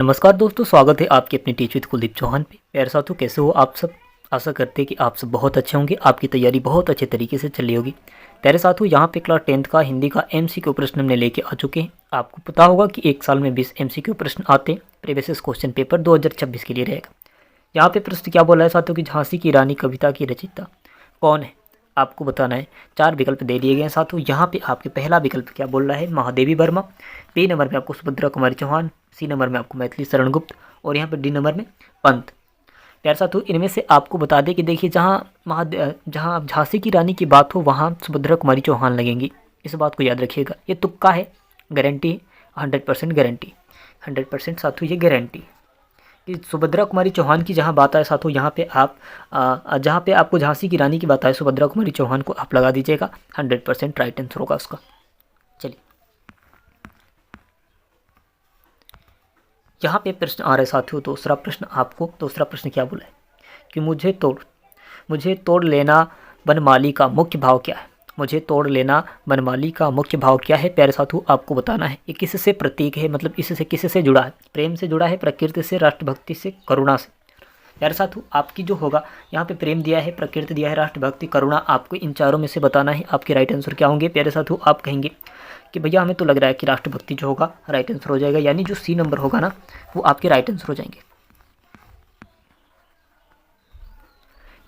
नमस्कार दोस्तों, स्वागत है आपके अपने टीच विद कुलदीप चौहान पे। प्यारे साथियों, कैसे हो आप सब। आशा करते हैं कि आप सब बहुत अच्छे होंगे, आपकी तैयारी बहुत अच्छे तरीके से चल रही होगी। प्यारे साथियों, यहाँ पे क्लास 10th का हिंदी का MCQ प्रश्न हमने लेके आ चुके हैं। आपको पता होगा कि एक साल में 20 MCQ प्रश्न आते हैं। प्रीवियस क्वेश्चन पेपर 2026 के लिए रहेगा। यहाँ पे प्रश्न क्या बोला है साथियों कि झांसी की रानी कविता की रचयिता कौन है, आपको बताना है। 4 विकल्प दे दिए गए हैं साथियों। यहाँ पे आपके पहला विकल्प क्या बोल रहा है, महादेवी वर्मा। बी नंबर में आपको सुभद्रा कुमारी चौहान। सी नंबर में आपको मैथिली शरण गुप्त। और यहाँ पे डी नंबर में पंत। प्यारे साथियों, इनमें से आपको बता दें कि देखिए, जहाँ झांसी की रानी की बात हो वहाँ सुभद्रा कुमारी चौहान लगेंगी। इस बात को याद रखिएगा। ये तुक्का है, गारंटी 100% गारंटी, 100% साथियों ये गारंटी कि सुभद्रा कुमारी चौहान की जहाँ बात आए साथियों, यहाँ पे आप जहाँ पे आपको झांसी की रानी की बात आए सुभद्रा कुमारी चौहान को आप लगा दीजिएगा। 100% राइट आंसर होगा उसका। चलिए, यहाँ पे प्रश्न आ रहा है साथियों। दूसरा प्रश्न क्या बोला है कि मुझे तोड़ लेना बनमाली का मुख्य भाव क्या है। मुझे तोड़ लेना बनमाली का मुख्य भाव क्या है। प्यारे साथियों, आपको बताना है ये किससे प्रतीक है, मतलब इससे किससे जुड़ा है। प्रेम से जुड़ा है, प्रकृति से, राष्ट्रभक्ति से, करुणा से। प्यारे साथियों, आपकी जो होगा यहाँ पे प्रेम दिया है, प्रकृति दिया है, राष्ट्रभक्ति, करुणा। आपको इन चारों में से बताना है आपके राइट आंसर क्या होंगे। प्यारे साथियों, आप कहेंगे कि भैया हमें तो लग रहा है कि राष्ट्रभक्ति जो होगा राइट आंसर हो जाएगा, यानी जो सी नंबर होगा ना वो आपके राइट आंसर हो जाएंगे।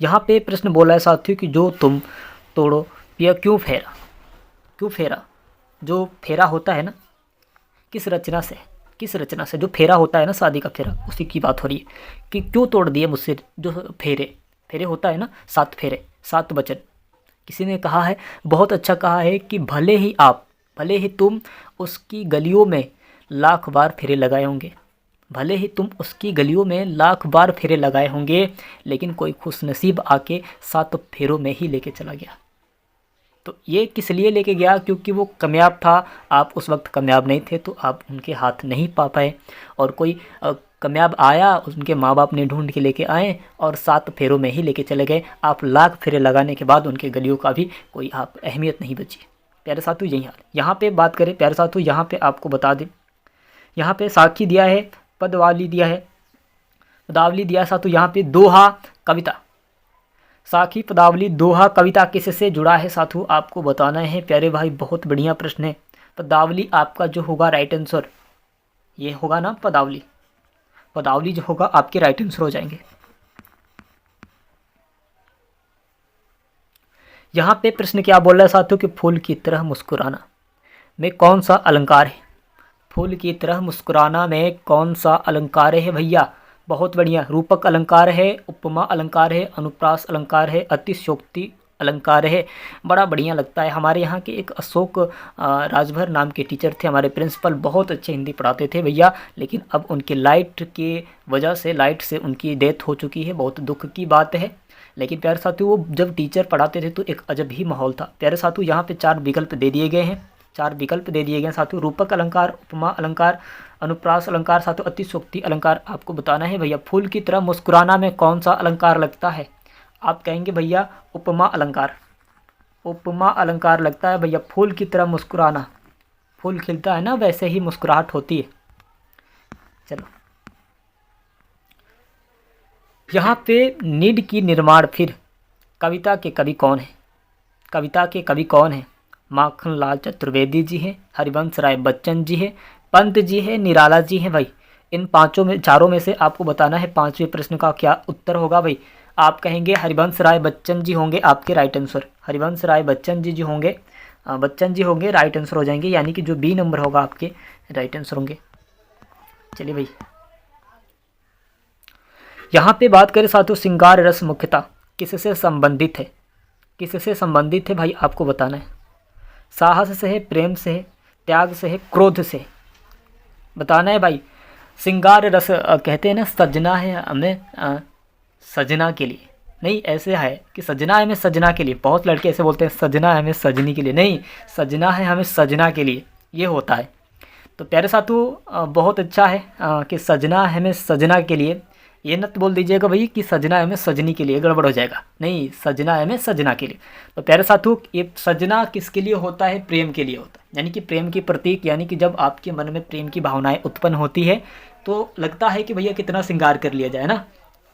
यहाँ पे प्रश्न बोला है साथियों कि जो तुम तोड़ो पिया क्यों फेरा। जो फेरा होता है ना, किस रचना से जो फेरा होता है ना, शादी का फेरा, उसी की बात हो रही है कि क्यों तोड़ दिए मुझसे जो फेरे होता है ना, 7 फेरे, 7 वचन। किसी ने कहा है, बहुत अच्छा कहा है कि भले ही तुम उसकी गलियों में लाख बार फेरे लगाए होंगे, भले ही तुम उसकी गलियों में लाख बार फेरे लगाए होंगे, लेकिन कोई खुशनसीब आके 7 फेरों में ही लेके चला गया। तो ये किस लिए लेके गया, क्योंकि वो कामयाब था, आप उस वक्त कामयाब नहीं थे, तो आप उनके हाथ नहीं पा पाए। और कोई कामयाब आया, उनके माँ बाप ने ढूंढ के लेके आए और 7 फेरों में ही लेके चले गए। आप लाख फेरे लगाने के बाद उनके गलियों का भी कोई आप अहमियत नहीं बची। प्यारे साथियों, यही हाल। यहाँ पे बात करें प्यारे साथियों, यहाँ पे आपको बता दें, यहाँ पे साखी दिया है, पदावली दिया है साथियों। यहाँ पे दोहा कविता, साखी, पदावली, दोहा, कविता किससे जुड़ा है साथियों, आपको बताना है। प्यारे भाई, बहुत बढ़िया प्रश्न है। पदावली आपका जो होगा राइट आंसर ये होगा ना, पदावली जो होगा आपके राइट आंसर हो जाएंगे। यहाँ पे प्रश्न क्या बोल रहा है साथियों कि फूल की तरह मुस्कुराना में कौन सा अलंकार है। फूल की तरह मुस्कुराना में कौन सा अलंकार है भैया। बहुत बढ़िया, रूपक अलंकार है, उपमा अलंकार है, अनुप्रास अलंकार है, अतिशयोक्ति अलंकार है। बड़ा बढ़िया लगता है। हमारे यहाँ के एक अशोक राजभर नाम के टीचर थे, हमारे प्रिंसिपल, बहुत अच्छे हिंदी पढ़ाते थे भैया, लेकिन अब उनके लाइट से उनकी डेथ हो चुकी है। बहुत दुख की बात है। लेकिन प्यारे साथियों, वो जब टीचर पढ़ाते थे तो एक अजब ही माहौल था। प्यारे साथियों, यहाँ पे 4 विकल्प दे दिए गए हैं साथियों। रूपक अलंकार, उपमा अलंकार, अनुप्रास अलंकार साथियों, अतिशयोक्ति अलंकार। आपको बताना है भैया, फूल की तरह मुस्कुराना में कौन सा अलंकार लगता है। आप कहेंगे भैया उपमा अलंकार लगता है भैया। फूल की तरह मुस्कुराना, फूल खिलता है ना वैसे ही मुस्कुराहट होती है। चलो, यहाँ पे नीड की निर्माण फिर कविता के कवि कौन है। माखन लाल चतुर्वेदी जी हैं, हरिवंश राय बच्चन जी हैं, पंत जी हैं, निराला जी हैं। भाई, इन चारों में से आपको बताना है 5वें प्रश्न का क्या उत्तर होगा। भाई, आप कहेंगे हरिवंश राय बच्चन जी होंगे आपके राइट आंसर। हरिवंश राय बच्चन जी होंगे राइट आंसर हो जाएंगे, यानी कि जो बी नंबर होगा आपके राइट आंसर होंगे। चलिए भाई, यहाँ पे बात करें साथियों, श्रृंगार रस मुख्यतः किससे संबंधित है भाई, आपको बताना है। साहस से है, प्रेम से है, त्याग से है, क्रोध से, बताना है भाई। श्रृंगार रस कहते हैं ना, सजना है हमें सजना के लिए, नहीं ऐसे है कि सजना है हमें सजना के लिए। बहुत लड़के ऐसे बोलते हैं सजना है हमें सजनी के लिए, नहीं, सजना है हमें सजना के लिए, ये होता है। तो प्यारे साथियों, बहुत अच्छा है कि सजना है हमें सजना के लिए। ये मत बोल दीजिएगा भाई कि सजना है हमें सजनी के लिए, गड़बड़ हो जाएगा। नहीं, सजना है हमें सजना के लिए। तो प्यारे साथियों, ये सजना किसके लिए होता है, प्रेम के लिए होता है, यानी कि प्रेम की प्रतीक, यानी कि जब आपके मन में प्रेम की भावनाएं उत्पन्न होती है तो लगता है कि भैया कितना श्रृंगार कर लिया जाए ना,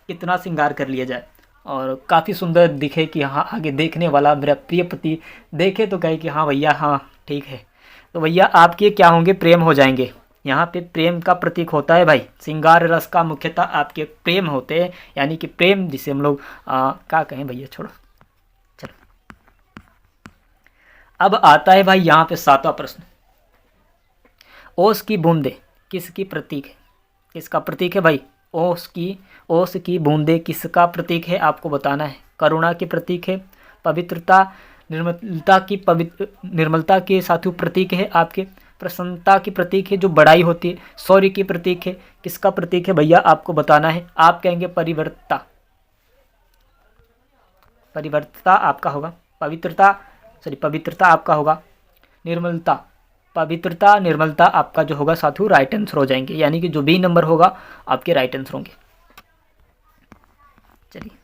कितना श्रृंगार कर लिया जाए और काफ़ी सुंदर दिखे कि हाँ आगे देखने वाला मेरा प्रिय पति देखे तो कहे कि हाँ भैया हाँ ठीक है। तो भैया आपके क्या होंगे, प्रेम हो जाएंगे। यहाँ पे प्रेम का प्रतीक होता है भाई, श्रृंगार रस का मुख्यतः आपके प्रेम होते हैं, यानी कि प्रेम जिसे हम लोग क्या कहें भैया, छोड़ो चलो। अब आता है भाई यहाँ पे 7वां प्रश्न, ओस की बूंदे किसकी प्रतीक है, किसका प्रतीक है भाई? ओस की बूंदे किसका प्रतीक है आपको बताना है। करुणा की प्रतीक है, पवित्रता निर्मलता के साथी प्रतीक है, आपके प्रसन्नता की प्रतीक है जो बड़ाई होती है, शौर्य की प्रतीक है, किसका प्रतीक है भैया आपको बताना है। आप कहेंगे परिवर्तता, परिवर्तता आपका होगा, पवित्रता आपका होगा, निर्मलता, पवित्रता निर्मलता आपका जो होगा साथियों राइट आंसर हो जाएंगे, यानी कि जो बी नंबर होगा आपके राइट आंसर होंगे। चलिए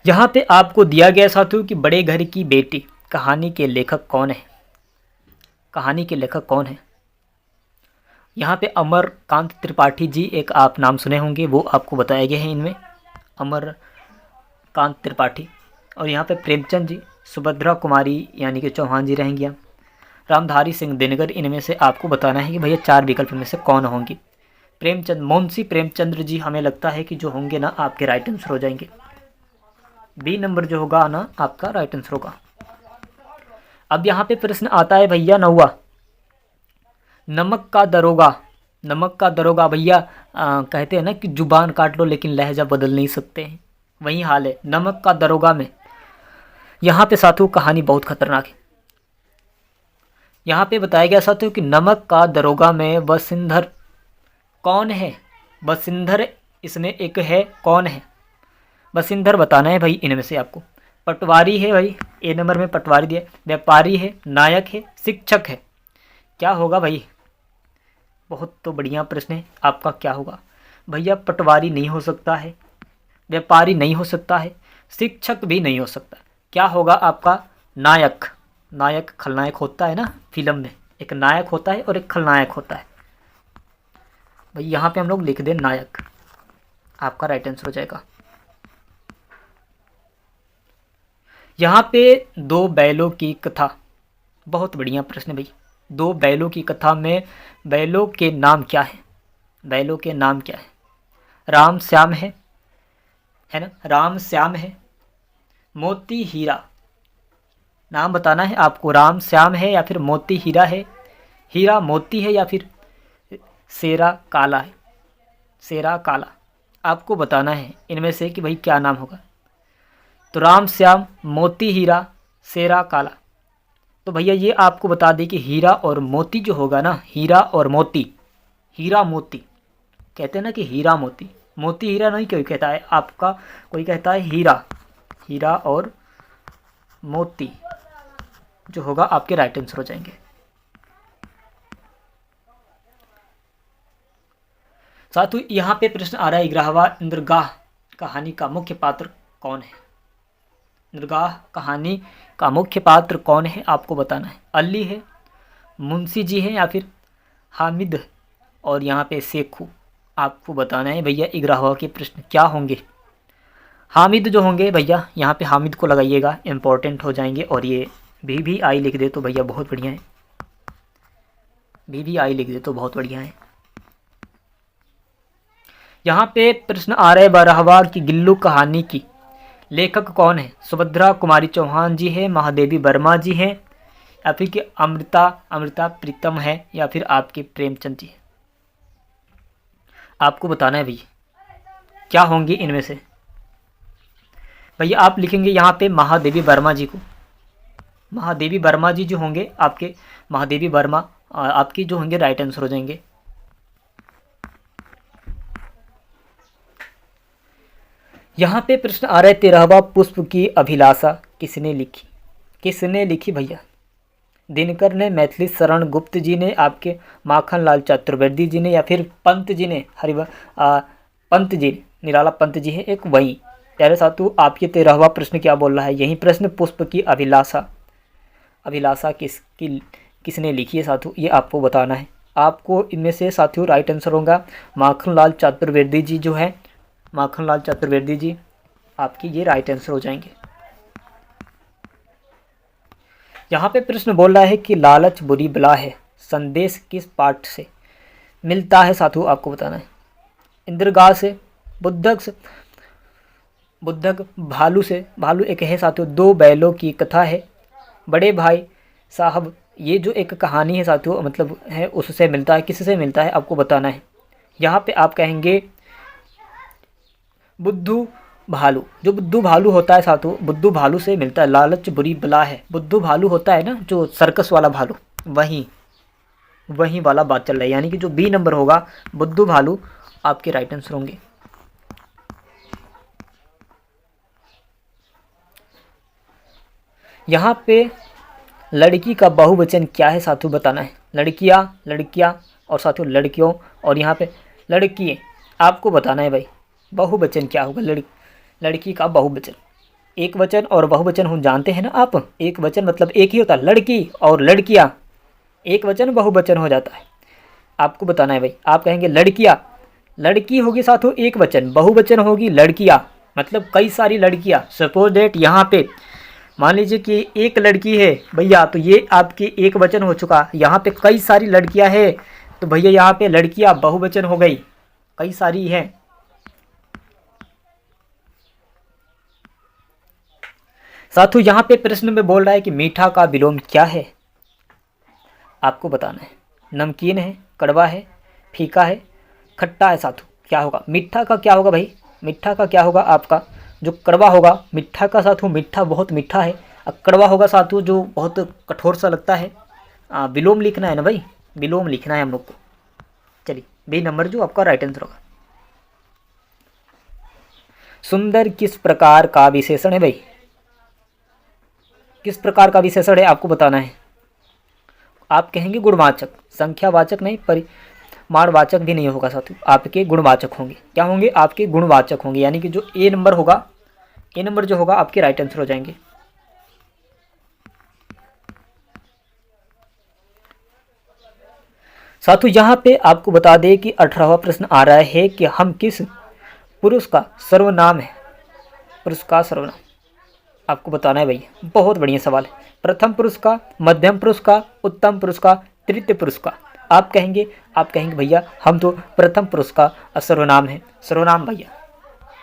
यहाँ पे आपको दिया गया साथियों कि बड़े घर की बेटी कहानी के लेखक कौन है, कहानी के लेखक कौन है। यहाँ पे अमरकांत त्रिपाठी जी एक आप नाम सुने होंगे, वो आपको बताए गए हैं इनमें, अमरकांत त्रिपाठी। और यहाँ पे प्रेमचंद जी, सुभद्रा कुमारी यानी कि चौहान जी रहेंगी, रामधारी सिंह दिनकर, इनमें से आपको बताना है कि भैया 4 विकल्प में से कौन होंगी। प्रेमचंद, मुंशी प्रेमचंद्र जी हमें लगता है कि जो होंगे ना आपके राइट आंसर हो जाएंगे, बी नंबर जो होगा ना आपका राइट आंसर होगा। अब यहाँ पे प्रश्न आता है भैया 9वां, नमक का दरोगा, नमक का दरोगा भैया कहते हैं ना कि जुबान काट लो लेकिन लहजा बदल नहीं सकते हैं, वही हाल है नमक का दरोगा में। यहाँ पे साथियों कहानी बहुत खतरनाक है। यहाँ पे बताया गया साथियों कि नमक का दरोगा में वसुंधर कौन है, वसुंधर इसमें एक है, कौन है वसुंधर बताना है भाई इनमें से आपको। पटवारी है भाई, ए नंबर में पटवारी दिया, व्यापारी है, नायक है, शिक्षक है, क्या होगा भाई? बहुत तो बढ़िया प्रश्न है आपका, क्या होगा भैया? पटवारी नहीं हो सकता है, व्यापारी नहीं हो सकता है, शिक्षक भी नहीं हो सकता, क्या होगा आपका? नायक। नायक खलनायक होता है ना फिल्म में, एक नायक होता है और एक खलनायक होता है भाई, यहाँ पे हम लोग लिख दें नायक, आपका राइट आंसर हो जाएगा। यहाँ पे 2 बैलों की कथा, बहुत बढ़िया प्रश्न भाई। 2 बैलों की कथा में बैलों के नाम क्या है, बैलों के नाम क्या है? राम श्याम है ना, राम श्याम है, मोती हीरा, नाम बताना है आपको, राम श्याम है या फिर मोती हीरा है, हीरा मोती है या फिर शेरा काला है, शेरा काला, आपको बताना है इनमें से कि भाई क्या नाम होगा। तो राम श्याम, मोती हीरा, शेरा काला। तो भैया ये आपको बता दें कि हीरा और मोती जो होगा ना, हीरा और मोती, हीरा मोती कहते हैं ना कि हीरा मोती, मोती हीरा नहीं कोई कहता है आपका, कोई कहता है हीरा, हीरा और मोती जो होगा आपके राइट आंसर हो जाएंगे। साथियों यहाँ पे प्रश्न आ रहा है 11वां, इंद्रगाह कहानी का मुख्य पात्र कौन है? इंद्रगाह कहानी का मुख्य पात्र कौन है आपको बताना है। अली है, मुंशी जी है या फिर हामिद और यहाँ पे शेखू, आपको बताना है भैया 11वां के प्रश्न क्या होंगे। हामिद जो होंगे भैया, यहाँ पे हामिद को लगाइएगा, इम्पोर्टेंट हो जाएंगे। और ये भी आई लिख दे तो भैया बहुत बढ़िया है, भी आई लिख दे तो बहुत बढ़िया है। यहाँ पे प्रश्न आ रहा है 12वां की गिल्लू कहानी की लेखक कौन है? सुभद्रा कुमारी चौहान जी है, महादेवी वर्मा जी हैं या फिर कि अमृता प्रीतम है या फिर आपके प्रेमचंद जी है, आपको बताना है भैया क्या होंगे इनमें से। भैया आप लिखेंगे यहाँ पे महादेवी वर्मा जी को, महादेवी वर्मा जी जो होंगे आपके, महादेवी वर्मा आपकी जो होंगे राइट आंसर हो जाएंगे। यहाँ पे प्रश्न आ रहा है 13वां, पुष्प की अभिलाषा किसने लिखी? किसने लिखी भैया? दिनकर ने, मैथिली शरण गुप्त जी ने, आपके माखनलाल चतुर्वेदी जी ने या फिर पंत जी ने, पंत जी, निराला पंत जी है एक वही। प्यारे साथियों आपके 13वां प्रश्न क्या बोल रहा है? यही प्रश्न, पुष्प की अभिलाषा, अभिलाषा किसने लिखी है साथियों, ये आपको बताना है। आपको इनमें से साथियों राइट आंसर होगा माखनलाल चतुर्वेदी जी जो है, माखनलाल चतुर्वेदी जी आपकी ये राइट आंसर हो जाएंगे। यहाँ पे प्रश्न बोल रहा है कि लालच बुरी बला है, संदेश किस पाठ से मिलता है साथियों, आपको बताना है। इंद्रगाह से, बुद्धक से, बुद्धक भालू से, भालू एक है साथियों, दो बैलों की कथा है, बड़े भाई साहब ये जो एक कहानी है साथियों मतलब है उससे मिलता है, किससे मिलता है आपको बताना है। यहाँ पे आप कहेंगे बुद्धू भालू, जो बुद्धू भालू होता है साथियों बुद्धू भालू से मिलता है। लालच बुरी बला है, बुद्धू भालू होता है ना जो सर्कस वाला भालू, वही वाला बात चल रहा है, यानी कि जो बी नंबर होगा बुद्धू भालू आपके राइट आंसर होंगे। यहाँ पे लड़की का बहुवचन क्या है साथियों बताना है। लड़कियाँ, लड़कियाँ और साथियों लड़कियों, और यहाँ पे लड़कियाँ आपको बताना है भाई बहुवचन क्या होगा। लड़की का बहुवचन, एक वचन और बहुवचन हम जानते हैं ना आप, एक वचन मतलब एक ही होता है, लड़की और लड़कियाँ एक वचन बहुवचन हो जाता है। आपको बताना है भाई, आप कहेंगे लड़कियाँ, लड़की होगी साथियों एक वचन, बहुवचन होगी लड़कियाँ मतलब कई सारी लड़कियाँ। सपोज डेट यहाँ पे मान लीजिए कि एक लड़की है भैया, तो ये आपकी एक वचन हो चुका। यहाँ पे कई सारी लड़कियाँ हैं तो भैया यहाँ पे लड़कियाँ बहुवचन हो गई, कई सारी हैं। साथियों यहाँ पे प्रश्न में बोल रहा है कि मीठा का विलोम क्या है, आपको बताना है। नमकीन है, कड़वा है, फीका है, खट्टा है साथियों, क्या होगा मीठा का, क्या होगा भाई मीठा का क्या होगा आपका जो कड़वा होगा। मीठा का साथियों मीठा बहुत मीठा है, और कड़वा होगा साथियों जो बहुत कठोर सा लगता है। विलोम लिखना है ना भाई, विलोम लिखना है हम लोग को। चलिए बी नंबर जो आपका राइट आंसर होगा। सुंदर किस प्रकार का विशेषण है भाई, किस प्रकार का विशेषण है आपको बताना है। आप कहेंगे गुणवाचक, संख्यावाचक नहीं, परिमाणवाचक भी नहीं होगा साथियों, आपके गुणवाचक होंगे। क्या होंगे आपके गुणवाचक होंगे, यानी कि जो ए नंबर होगा, ए नंबर जो होगा आपके राइट आंसर हो जाएंगे। साथियों यहाँ पे आपको बता दें कि 18वां प्रश्न आ रहा है कि हम किस पुरुष का सर्वनाम है, पुरुष का सर्वनाम आपको बताना है भैया। बहुत बढ़िया सवाल है। प्रथम पुरुष का, मध्यम पुरुष का, उत्तम पुरुष का, तृतीय पुरुष का। आप कहेंगे भैया हम तो प्रथम पुरुष का सर्वनाम है, सर्वनाम भैया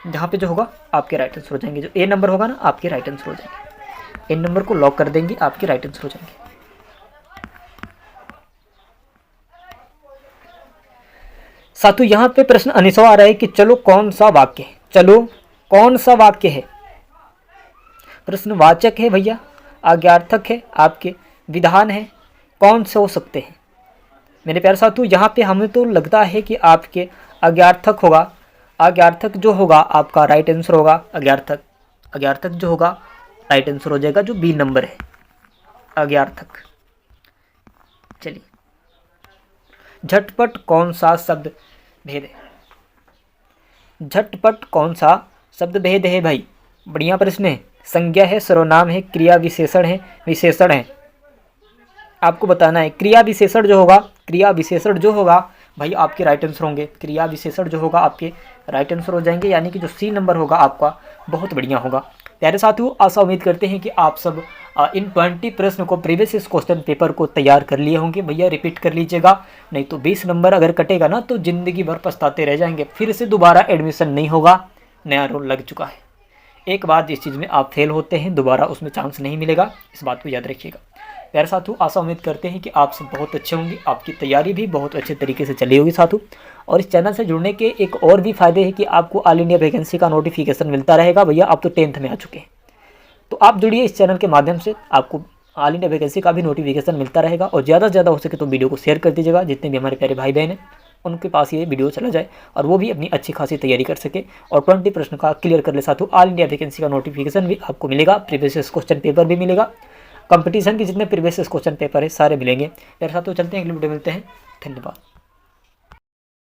जहाँ पे जो होगा आपके राइट आंसर हो जाएंगे। जो ए नंबर होगा ना आपके राइट आंसर हो जाएंगे, ए नंबर को लॉक कर देंगे, आपके राइट आंसर हो जाएंगे। साथियों यहाँ पे प्रश्न 19वां आ रहा है कि चलो कौन सा वाक्य है, चलो कौन सा वाक्य है। प्रश्नवाचक है भैया, आज्ञार्थक है, आपके विधान है, कौन से हो सकते हैं मेरे प्यारे साथियों। यहाँ पे हमें तो लगता है कि आपके आज्ञार्थक होगा, आज्ञार्थक जो होगा आपका राइट आंसर होगा। आज्ञार्थक जो होगा राइट आंसर हो जाएगा, जो बी नंबर है आज्ञार्थक। चलिए झटपट कौन सा शब्द भेद है, झटपट कौन सा शब्द भेद है भाई, बढ़िया प्रश्न है। संज्ञा है, सर्वनाम है, क्रिया विशेषण है, विशेषण है, आपको बताना है। क्रिया विशेषण जो होगा, क्रिया विशेषण जो होगा भाई आपके राइट आंसर होंगे, क्रिया विशेषण जो होगा आपके राइट आंसर हो जाएंगे, यानी कि जो सी नंबर होगा आपका बहुत बढ़िया होगा। प्यारे साथियों आशा उम्मीद करते हैं कि आप सब इन 20 प्रश्न को प्रीवियस क्वेश्चन पेपर को तैयार कर लिए होंगे। भैया रिपीट कर लीजिएगा, नहीं तो 20 नंबर अगर कटेगा ना तो ज़िंदगी भर पछताते रह जाएंगे, फिर से दोबारा एडमिशन नहीं होगा, नया रोल लग चुका है। एक बार जिस चीज़ में आप फेल होते हैं दोबारा उसमें चांस नहीं मिलेगा, इस बात को याद रखिएगा। प्यारे साथियों आशा उम्मीद करते हैं कि आप सब बहुत अच्छे होंगे, आपकी तैयारी भी बहुत अच्छे तरीके से चली होगी साथियों। और इस चैनल से जुड़ने के एक और भी फ़ायदे हैं कि आपको ऑल इंडिया वैकेंसी का नोटिफिकेशन मिलता रहेगा। भैया आप तो 10th में आ चुके हैं, तो आप जुड़िए इस चैनल के माध्यम से, आपको ऑल इंडिया वैकेंसी का भी नोटिफिकेशन मिलता रहेगा। और ज़्यादा से ज़्यादा हो सके तो वीडियो को शेयर कर दीजिएगा, जितने भी हमारे प्यारे भाई बहन हैं उनके पास ये वीडियो चला जाए और वो भी अपनी अच्छी खासी तैयारी कर सके और 20 प्रश्न का क्लियर कर ले साथियों। ऑल इंडिया वैकेंसी का नोटिफिकेशन भी आपको मिलेगा, प्रीवियस क्वेश्चन पेपर भी मिलेगा, कंपटीशन के जितने प्रीवियस क्वेश्चन पेपर है सारे मिलेंगे। मेरे साथ तो चलते हैं, अगले वीडियो मिलते हैं, धन्यवाद।